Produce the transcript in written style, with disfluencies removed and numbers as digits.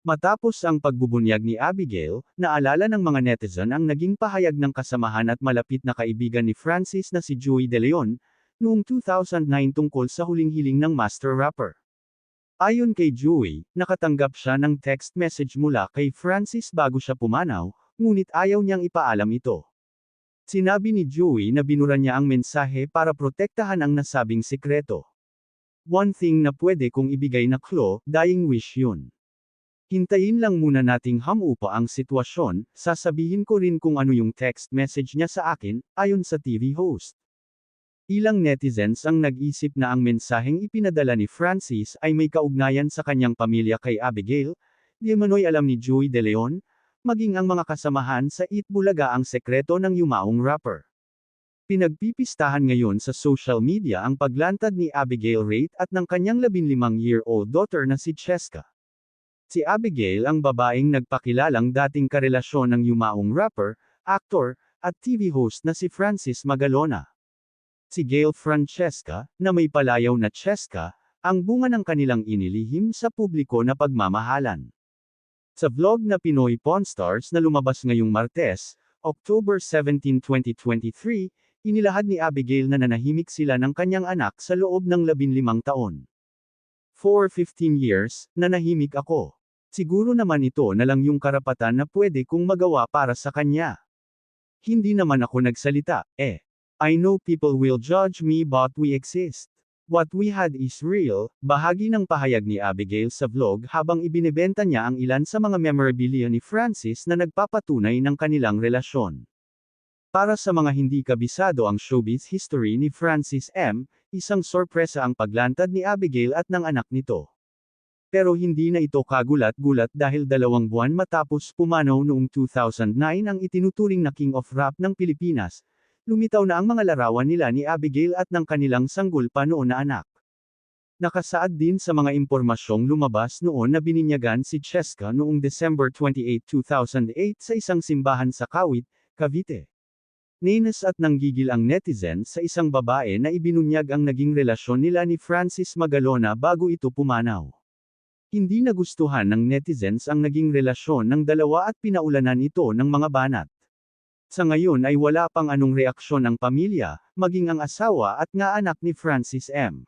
Matapos ang pagbubunyag ni Abigail, naalala ng mga netizen ang naging pahayag ng kasamahan at malapit na kaibigan ni Francis na si Joey De Leon, noong 2009 tungkol sa huling hiling ng master rapper. Ayon kay Joey, nakatanggap siya ng text message mula kay Francis bago siya pumanaw, ngunit ayaw niyang ipaalam ito. Sinabi ni Joey na binura niya ang mensahe para protektahan ang nasabing sikreto. One thing na pwede kong ibigay na clue, dying wish yun. Hintayin lang muna nating hamupa ang sitwasyon, sasabihin ko rin kung ano yung text message niya sa akin, ayon sa TV host. Ilang netizens ang nag-isip na ang mensaheng ipinadala ni Francis ay may kaugnayan sa kanyang pamilya kay Abigail, di manoy alam ni Joey De Leon, maging ang mga kasamahan sa Eat Bulaga ang sekreto ng yumaong rapper. Pinagpipistahan ngayon sa social media ang paglantad ni Abigail Rate at ng kanyang 15-year-old daughter na si Cheska. Si Abigail ang babaeng nagpakilalang dating karelasyon ng yumaong rapper, aktor, at TV host na si Francis Magalona. Si Gail Francesca, na may palayaw na Cheska, ang bunga ng kanilang inilihim sa publiko na pagmamahalan. Sa vlog na Pinoy Pawn Stars na lumabas ngayong Martes, October 17, 2023, inilahad ni Abigail na nanahimik sila ng kanyang anak sa loob ng 15 taon. For 15 years, nanahimik ako. Siguro naman ito na lang yung karapatan na pwede kong magawa para sa kanya. Hindi naman ako nagsalita, I know people will judge me but we exist. What we had is real, bahagi ng pahayag ni Abigail sa vlog habang ibinebenta niya ang ilan sa mga memorabilia ni Francis na nagpapatunay ng kanilang relasyon. Para sa mga hindi kabisado ang showbiz history ni Francis M., isang sorpresa ang paglantad ni Abigail at ng anak nito. Pero hindi na ito kagulat-gulat dahil 2 buwan matapos pumanaw noong 2009 ang itinuturing na King of Rap ng Pilipinas, lumitaw na ang mga larawan nila ni Abigail at ng kanilang sanggol pa noon na anak. Nakasaad din sa mga impormasyong lumabas noon na bininyagan si Cheska noong December 28, 2008 sa isang simbahan sa Kawit, Cavite. Nainis at nanggigil ang netizen sa isang babae na ibinunyag ang naging relasyon nila ni Francis Magalona bago ito pumanaw. Hindi nagustuhan ng netizens ang naging relasyon ng dalawa at pinaulanan ito ng mga banat. Sa ngayon ay wala pang anong reaksyon ang pamilya, maging ang asawa at nga anak ni Francis M.